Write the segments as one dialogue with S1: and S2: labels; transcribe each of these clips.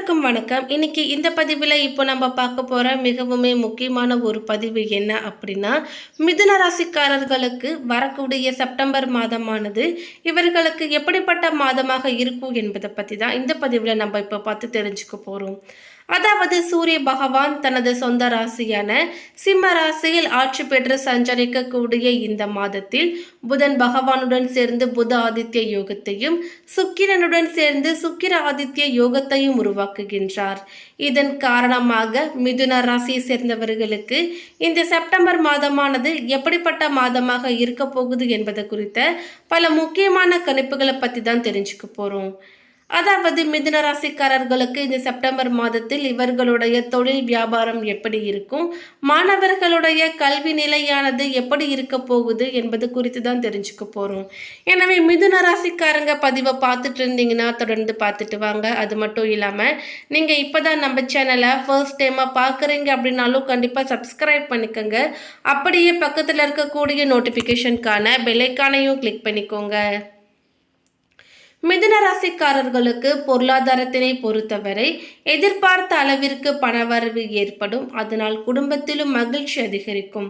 S1: அனைவருக்கும் வணக்கம். இன்னைக்கு இந்த பதிவில் இப்போ நம்ம பார்க்க போகிற மிகவுமே முக்கியமான ஒரு பதிவு என்ன அப்படின்னா, மிதுன ராசிக்காரர்களுக்கு வரக்கூடிய செப்டம்பர் மாதமானது இவர்களுக்கு எப்படிப்பட்ட மாதமாக இருக்கும் என்பதை பற்றி தான் இந்த பதிவில் நம்ம இப்போ பார்த்து தெரிஞ்சுக்க போகிறோம். அதாவது சூரிய பகவான் தனது சொந்த ராசியான சிம்ம ராசியில் ஆட்சி பெற்று சஞ்சரிக்கக்கூடிய இந்த மாதத்தில் புதன் பகவானுடன் சேர்ந்து புத ஆதித்ய யோகத்தையும் சுக்கிரனுடன் சேர்ந்து சுக்கிர ஆதித்ய யோகத்தையும் உருவாக்குகின்றார். இதன் காரணமாக மிதுன ராசியை சேர்ந்தவர்களுக்கு இந்த செப்டம்பர் மாதமானது எப்படிப்பட்ட மாதமாக இருக்க போகுது என்பது குறித்த பல முக்கியமான கணிப்புகளை பற்றி தான் தெரிஞ்சுக்க போகிறோம். அதாவது மிதுன ராசிக்காரர்களுக்கு இந்த செப்டம்பர் மாதத்தில் இவர்களுடைய தொழில் வியாபாரம் எப்படி இருக்கும், மாணவர்களுடைய கல்வி நிலையானது எப்படி இருக்க போகுது என்பது குறித்து தான் தெரிஞ்சுக்க போகிறோம். எனவே மிதுன ராசிக்காரங்க பதிவை பார்த்துட்டு இருந்தீங்கன்னா தொடர்ந்து பார்த்துட்டு வாங்க. அது மட்டும் இல்லாமல் நீங்கள் இப்போ தான் நம்ம சேனலை ஃபர்ஸ்ட் டைமாக பார்க்குறீங்க அப்படின்னாலும் கண்டிப்பாக சப்ஸ்கிரைப் பண்ணிக்கோங்க. அப்படியே பக்கத்தில் இருக்கக்கூடிய நோட்டிஃபிகேஷனுக்கான பெல்லைக்கானையும் கிளிக் பண்ணிக்கோங்க. மிதுன ராசிக்காரர்களுக்கு பொருளாதாரத்தினை பொறுத்தவரை எதிர்பார்த்த அளவிற்கு பணவரவு ஏற்படும். அதனால் குடும்பத்திலும் மகிழ்ச்சி அதிகரிக்கும்.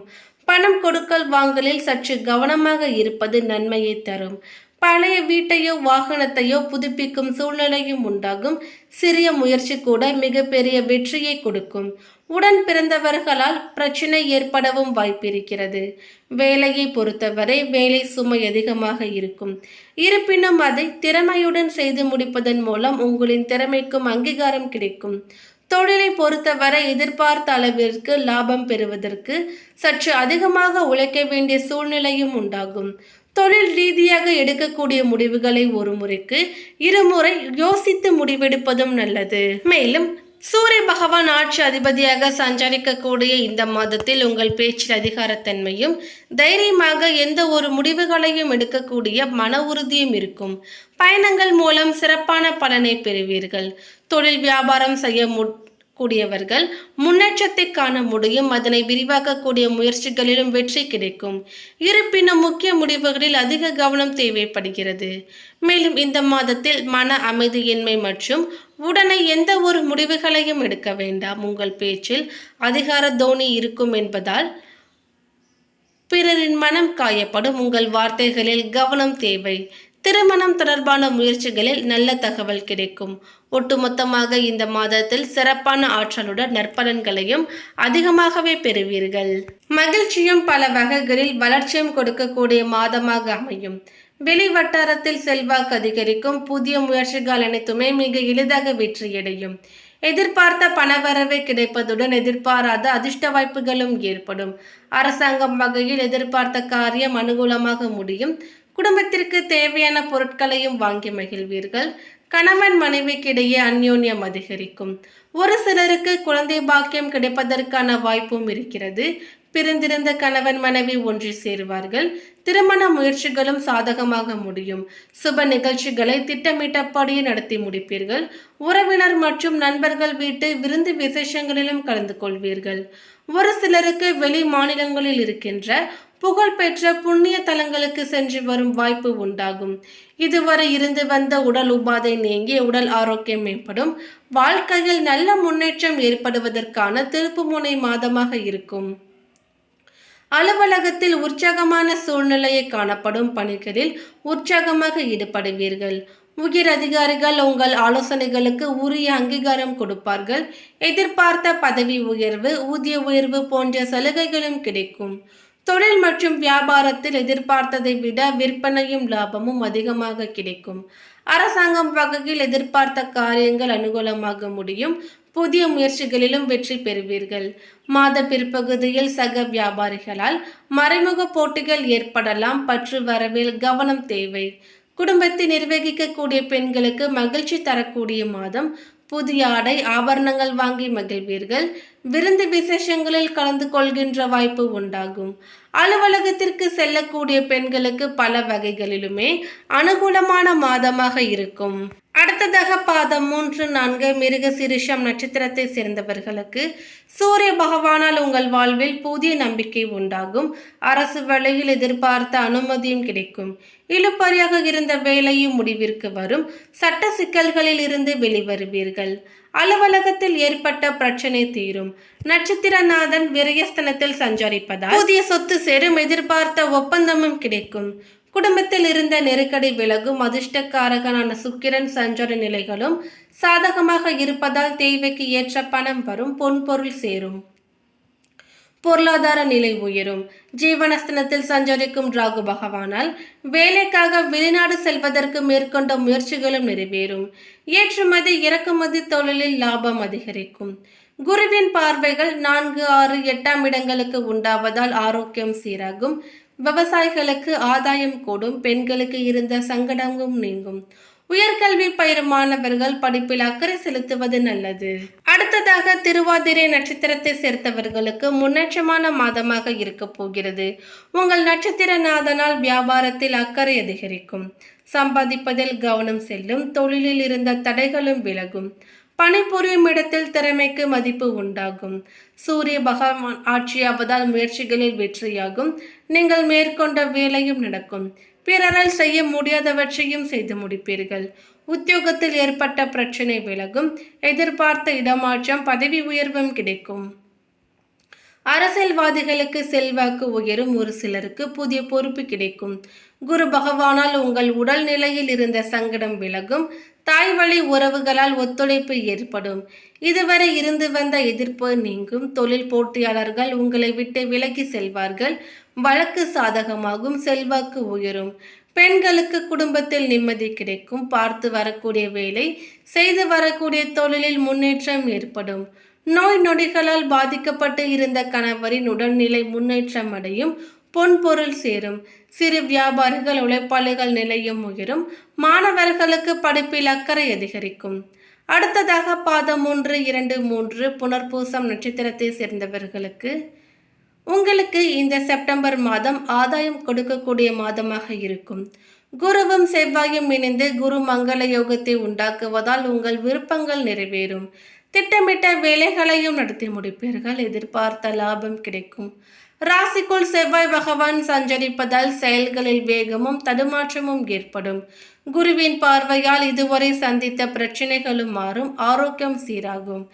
S1: பணம் கொடுக்கல் வாங்கலில் சற்று கவனமாக இருப்பது நன்மையை தரும். பழைய வீட்டையோ வாகனத்தையோ புதுப்பிக்கும் சூழ்நிலையும் உண்டாகும். சிறிய முயற்சி கூட மிகப்பெரிய வெற்றியை கொடுக்கும். உடன் பிறந்தவர்களால் பிரச்சனை ஏற்படவும் வாய்ப்பிருக்கிறது. வேலையை பொறுத்தவரை வேலை சுமை அதிகமாக இருக்கும். இருப்பினும் அதை திறமையுடன் செய்து முடிப்பதன் மூலம் உங்களின் திறமைக்கும் அங்கீகாரம் கிடைக்கும். தொழிலை பொறுத்தவரை எதிர்பார்த்த அளவிற்கு லாபம் பெறுவதற்கு சற்று அதிகமாக உழைக்க வேண்டிய சூழ்நிலையும் உண்டாகும். தொழில் ரீதியாக எடுக்கக்கூடிய முடிவுகளை ஒரு முறைக்கு இருமுறை யோசித்து முடிவெடுப்பதும் நல்லது. மேலும் சூரிய பகவான் ஆட்சி அதிபதியாக சஞ்சரிக்கக்கூடிய இந்த மாதத்தில் உங்கள் பேச்சில் அதிகாரத்தன்மையும் தைரியமாக எந்த ஒரு முடிவுகளையும் எடுக்கக்கூடிய மன உறுதியும் இருக்கும். பயணங்கள் மூலம் சிறப்பான பலனை பெறுவீர்கள். தொழில் வியாபாரம் செய்ய கூடியவர்கள் முன்னேற்றத்தை காண முடியும். அதனை விரிவாக்கக்கூடிய முயற்சிகளிலும் வெற்றி கிடைக்கும். இருப்பினும் முக்கிய முடிவுகளில் அதிக கவனம் தேவைப்படுகிறது. மேலும் இந்த மாதத்தில் மன அமைதியின்மை மற்றும் உடனே எந்த ஒரு முடிவுகளையும் எடுக்க வேண்டாம். உங்கள் பேச்சில் அதிகார தோனி இருக்கும் என்பதால் பிறரின் மனம் காயப்படும். உங்கள் வார்த்தைகளில் கவனம் தேவை. திருமணம் தொடர்பான முயற்சிகளில் நல்ல தகவல் கிடைக்கும். ஒட்டுமொத்தமாக இந்த மாதத்தில் சிறப்பான ஆற்றலுடன் நற்பலன்களையும் அதிகமாகவே பெறுவீர்கள். மகிழ்ச்சியும் பல வகைகளில் வளர்ச்சியும் கொடுக்கக்கூடிய மாதமாக அமையும். வெளி வட்டாரத்தில் செல்வாக்கு அதிகரிக்கும். புதிய முயற்சிகள் அனைத்துமே மிக எளிதாக வெற்றியடையும். எதிர்பார்த்த பணவரவை கிடைப்பதுடன் எதிர்பாராத அதிர்ஷ்ட வாய்ப்புகளும் ஏற்படும். அரசாங்கம் வகையில் எதிர்பார்த்த காரியம் அனுகூலமாக முடியும். குடும்பத்திற்கு தேவையான பொருட்களையும் வாங்கி மகிழ்வீர்கள். கணவன் மனைவிக்கிடையே அந்யோன்யம் அதிகரிக்கும். ஒரு சிலருக்கு குழந்தை பாக்கியம் கிடைப்பதற்கான வாய்ப்பும் இருக்கிறது. பிரிந்திருந்த கணவன் மனைவி ஒன்று சேருவார்கள். திருமண முயற்சிகளும் சாதகமாக முடியும். சுப நிகழ்ச்சிகளை திட்டமிட்டபடியே நடத்தி முடிப்பீர்கள். உறவினர் மற்றும் நண்பர்கள் வீட்டு விருந்து விசேஷங்களிலும் கலந்து கொள்வீர்கள். ஒரு சிலருக்கு வெளி மாநிலங்களில் இருக்கின்ற புகழ்பெற்ற புண்ணிய தலங்களுக்கு சென்று வரும் வாய்ப்பு உண்டாகும். இதுவரை இருந்து வந்த உடல் உபாதை நீங்கி உடல் ஆரோக்கியம் மேம்படும். வாழ்க்கையில் நல்ல முன்னேற்றம் ஏற்படுவதற்கான திருப்புமுனை மாதமாக இருக்கும். அலுவலகத்தில் உற்சாகமான சூழ்நிலையை காணப்படும். பணிகளில் உற்சாகமாக ஈடுபடுவீர்கள். உயர் அதிகாரிகள் உங்கள் ஆலோசனைகளுக்கு உரிய அங்கீகாரம் கொடுப்பார்கள். எதிர்பார்த்த பதவி உயர்வு, ஊதிய உயர்வு போன்ற சலுகைகளும் கிடைக்கும். தொழில் மற்றும் வியாபாரத்தில் எதிர்பார்த்ததை விட விற்பனையும் லாபமும் அதிகமாக கிடைக்கும். அரசாங்கம் வகையில் எதிர்பார்த்த காரியங்கள் அனுகூலமாக முடியும். புதிய முயற்சிகளிலும் வெற்றி பெறுவீர்கள். மாத பிற்பகுதியில் சக வியாபாரிகளால் மறைமுக போட்டிகள் ஏற்படலாம். பற்று வரவில் கவனம் தேவை. குடும்பத்தை நிர்வகிக்கக்கூடிய பெண்களுக்கு மகிழ்ச்சி தரக்கூடிய மாதம். புதிய ஆடை ஆபரணங்கள் வாங்கி மகிழ்வீர்கள். விருந்து விசேஷங்களில் கலந்து கொள்கின்ற வாய்ப்பு உண்டாகும். அலுவலகத்திற்கு செல்லக்கூடிய பெண்களுக்கு பல வகைகளிலுமே அனுகூலமான மாதமாக இருக்கும். அடுத்ததாக பாதம் 3, 4 மிருக சிரிஷம் நட்சத்திரத்தை சேர்ந்தவர்களுக்கு சூரிய பகவானால் உங்கள் வாழ்வில் புதிய நம்பிக்கை உண்டாகும். அரசு வேலையில் எதிர்பார்த்த அனுமதியும் கிடைக்கும். இழுபறியாக இருந்த வேலையும் முடிவிற்கு வரும். சட்ட சிக்கல்களில் இருந்து வெளிவருவீர்கள். அலுவலகத்தில் ஏற்பட்ட பிரச்சனை தீரும். நட்சத்திரநாதன் விரயஸ்தனத்தில் சஞ்சரிப்பதால் புதிய சொத்து சேரும். எதிர்பார்த்த ஒப்பந்தமும் கிடைக்கும். குடும்பத்தில் இருந்த நெருக்கடி விலகும். அதிர்ஷ்டக்காரகனான சுக்கிரன் சஞ்சார நிலைகளும் சாதகமாக இருப்பதால் தேவைக்கு ஏற்ற பணம் வரும். பொன்பொருள் சேரும். பொருளாதார நிலை உயரும். ஜீவனஸ்தனத்தில் சஞ்சரிக்கும் ராகு பகவானால் வேலைக்காக வெளிநாடு செல்வதற்கு மேற்கொண்ட முயற்சிகளும் நிறைவேறும். ஏற்றுமதி இறக்குமதி தொழிலில் லாபம் அதிகரிக்கும். குருவின் பார்வைகள் 4, 6, 8ஆம் இடங்களுக்கு உண்டாவதால் ஆரோக்கியம் சீராகும். விவசாயிகளுக்கு ஆதாயம் கூடும். பெண்களுக்கு இருந்த சங்கடமும் நீங்கும். உயர்கல்வி பயிரும் மாணவர்கள் படிப்பில் அக்கறை செலுத்துவது நல்லது. அடுத்ததாக திருவாதிரை நட்சத்திரத்தை சேர்ந்தவர்களுக்கு முன்னேற்றமான மாதமாக இருக்க போகிறது. உங்கள் நட்சத்திரநாதனால் வியாபாரத்தில் அக்கறை அதிகரிக்கும். சம்பாதிப்பதில் கவனம் செல்லும். தொழிலில் இருந்த தடைகளும் விலகும். பணிபுரியும் இடத்தில் திறமைக்கு மதிப்பு உண்டாகும். சூரிய பகவான் ஆட்சியாவதால் முயற்சிகளில் வெற்றியாகும். நீங்கள் மேற்கொண்ட வேலையும் நடக்கும். பிறரால் செய்ய முடியாதவற்றையும் செய்து முடிப்பீர்கள். உத்தியோகத்தில் ஏற்பட்ட பிரச்சனை விலகும். எதிர்பார்த்த இடமாற்றம் பதவி உயர்வும் கிடைக்கும். அரசியல்வாதிகளுக்கு செல்வாக்கு உயரும். ஒரு சிலருக்கு புதிய பொறுப்பு கிடைக்கும். குரு பகவானால் உங்கள் உடல் நிலையில் இருந்த சங்கடம் விலகும். தாய் வழி உறவுகளால் ஒத்துழைப்பு ஏற்படும். இதுவரை இருந்து வந்த எதிர்ப்பு நீங்கும். தொழில் போட்டியாளர்கள் உங்களை விட்டு விலகி செல்வார்கள். வழக்கு சாதகமாகும். செல்வாக்கு உயரும். பெண்களுக்கு குடும்பத்தில் நிம்மதி கிடைக்கும். பார்த்து வரக்கூடிய வேலை, செய்து வரக்கூடிய தொழிலில் முன்னேற்றம் ஏற்படும். நோய் நொடிகளால் பாதிக்கப்பட்டு இருந்த கணவரின் உடல்நிலை முன்னேற்றம் அடையும். பொன்பொருள் சேரும். சிறு வியாபாரிகள் உழைப்பாளிகள் நிலையும் உயரும். மாணவர்களுக்கு படிப்பில் அக்கறை அதிகரிக்கும். அடுத்ததாக பாதம் 3, 2, 3 புனர்பூசம் நட்சத்திரத்தை சேர்ந்தவர்களுக்கு உங்களுக்கு இந்த செப்டம்பர் மாதம் ஆதாயம் கொடுக்கக்கூடிய மாதமாக இருக்கும். குருவும் செவ்வாயும் இணைந்து குரு மங்கள யோகத்தை உண்டாக்குவதால் உங்கள் விருப்பங்கள் நிறைவேறும். திட்டமிட்ட வேலைகளையும் நடத்தி முடிப்பீர்கள். எதிர்பார்த்த லாபம் கிடைக்கும். ராசிக்குள் செவ்வாய் பகவான் சஞ்சரிப்பதால் செயல்களில் வேகமும் தடுமாற்றமும் ஏற்படும். குருவின் பார்வையால் இதுவரை சந்தித்த பிரச்சனைகளும் மாறும். ஆரோக்கியம் சீராகும்.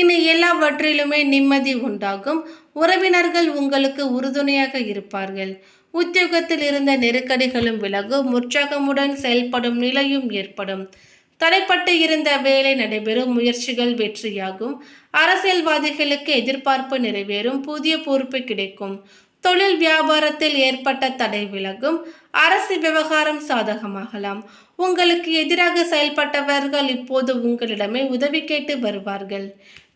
S1: இனி எல்லாவற்றிலுமே நிம்மதி உண்டாகும். உறவினர்கள் உங்களுக்கு உறுதுணையாக இருப்பார்கள். உத்தியோகத்தில் இருந்த நெருக்கடிகளும் விலகும். உற்சாகமுடன் செயல்படும் நிலையும் ஏற்படும். தடைப்பட்டு இருந்த வேலை நடைபெறும். முயற்சிகள் வெற்றியாகும். அரசியல்வாதிகளுக்கு எதிர்பார்ப்பு நிறைவேறும். புதிய பொறுப்பு கிடைக்கும். தொழில் வியாபாரத்தில் ஏற்பட்ட தடை விலகும். அரசு விவகாரம் சாதகமாகலாம். உங்களுக்கு எதிராக செயல்பட்டவர்கள் இப்போது உங்களிடமே உதவி கேட்டு வருவார்கள்.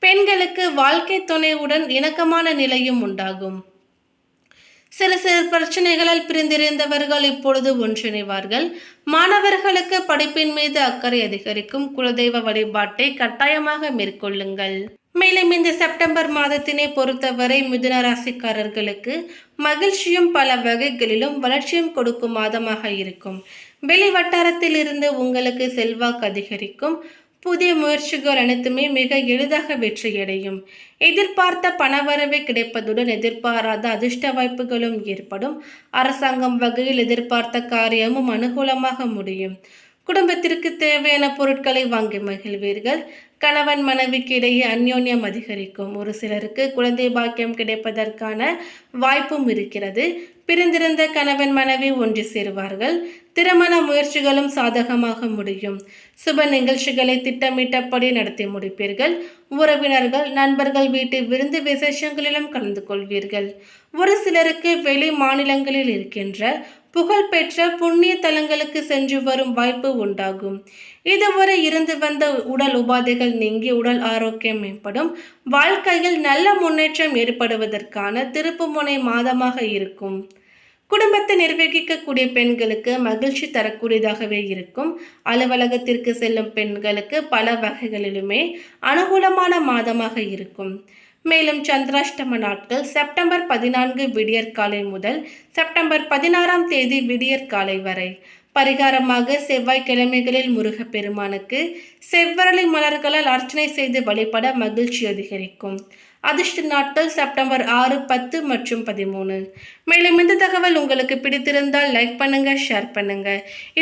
S1: பெண்களுக்கு வாழ்க்கை துணையுடன் இணக்கமான நிலையும் உண்டாகும். சிறு சிறு பிரச்சனைகளால் பிரிந்திருந்தவர்கள் இப்பொழுது ஒன்றிணைவார்கள். மாணவர்களுக்கு படிப்பின் மீது அக்கறை அதிகரிக்கும். குலதெய்வ வழிபாட்டை கட்டாயமாக மேற்கொள்ளுங்கள். மேலும் இந்த செப்டம்பர் மாதத்தினை பொறுத்தவரை மிதுன ராசிக்காரர்களுக்கு மகிழ்ச்சியும் பல வகைகளிலும் வளர்ச்சியும் கொடுக்கும் மாதமாக இருக்கும். வெளி வட்டாரத்தில் இருந்து உங்களுக்கு செல்வாக்கு அதிகரிக்கும். புதிய முயற்சிகள் அனைத்துமே மிக எளிதாக வெற்றியடையும். எதிர்பார்த்த பணவரவு கிடைப்பதுடன் எதிர்பாராத அதிர்ஷ்ட வாய்ப்புகளும் ஏற்படும். அரசாங்கம் வகையில் எதிர்பார்த்த காரியமும் அனுகூலமாக முடியும். குடும்பத்திற்கு தேவையான பொருட்களை வாங்கி மகிழ்வீர்கள். கணவன் மனைவிக்கு இடையே அந்யோன்யம் அதிகரிக்கும். ஒரு சிலருக்கு குழந்தை பாக்கியம் கிடைப்பதற்கான வாய்ப்பும் இருக்கிறது. பிரிந்திருந்த கணவன் மனைவி ஒன்று சேருவார்கள். திருமண முயற்சிகளும் சாதகமாக முடியும். சுப நிகழ்ச்சிகளை திட்டமிட்டபடி நடத்தி முடிப்பீர்கள். உறவினர்கள் நண்பர்கள் வீட்டு விருந்து விசேஷங்களிலும் கலந்து கொள்வீர்கள். ஒரு சிலருக்கு வெளி மாநிலங்களில் இருக்கின்ற புகழ்பெற்ற புண்ணிய தலங்களுக்கு சென்று வரும் வாய்ப்பு உண்டாகும். இதுவரை இருந்து வந்த உடல் உபாதைகள் நீங்கி உடல் ஆரோக்கியம் மேம்படும். வாழ்க்கையில் நல்ல முன்னேற்றம் ஏற்படுவதற்கான திருப்புமுனை மாதமாக இருக்கும். குடும்பத்தை நிர்வகிக்கக்கூடிய பெண்களுக்கு மகிழ்ச்சி தரக்கூடியதாகவே இருக்கும். அலுவலகத்திற்கு செல்லும் பெண்களுக்கு பல வகைகளிலுமே அனுகூலமான மாதமாக இருக்கும். மேலும் சந்திராஷ்டம நாட்கள் செப்டம்பர் 14 விடியற்காலை முதல் செப்டம்பர் 16ஆம் தேதி விடியற்காலை வரை. பரிகாரமாக செவ்வாய்க்கிழமைகளில் முருகப்பெருமானுக்கு செவ்வரளி மலர்களால் அர்ச்சனை செய்து வழிபட மகிழ்ச்சி அதிகரிக்கும். அதிர்ஷ்ட நாட்கள் செப்டம்பர் 6, 10 மற்றும் 13. மேலும் இந்த தகவல் உங்களுக்கு பிடித்திருந்தால் லைக் பண்ணுங்க, ஷேர் பண்ணுங்க.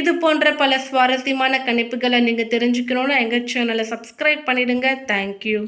S1: இது போன்ற பல சுவாரஸ்யமான கணிப்புகளை நீங்க தெரிஞ்சுக்கணும்னு எங்க சேனலை சப்ஸ்கிரைப் பண்ணிடுங்க. தேங்க்யூ.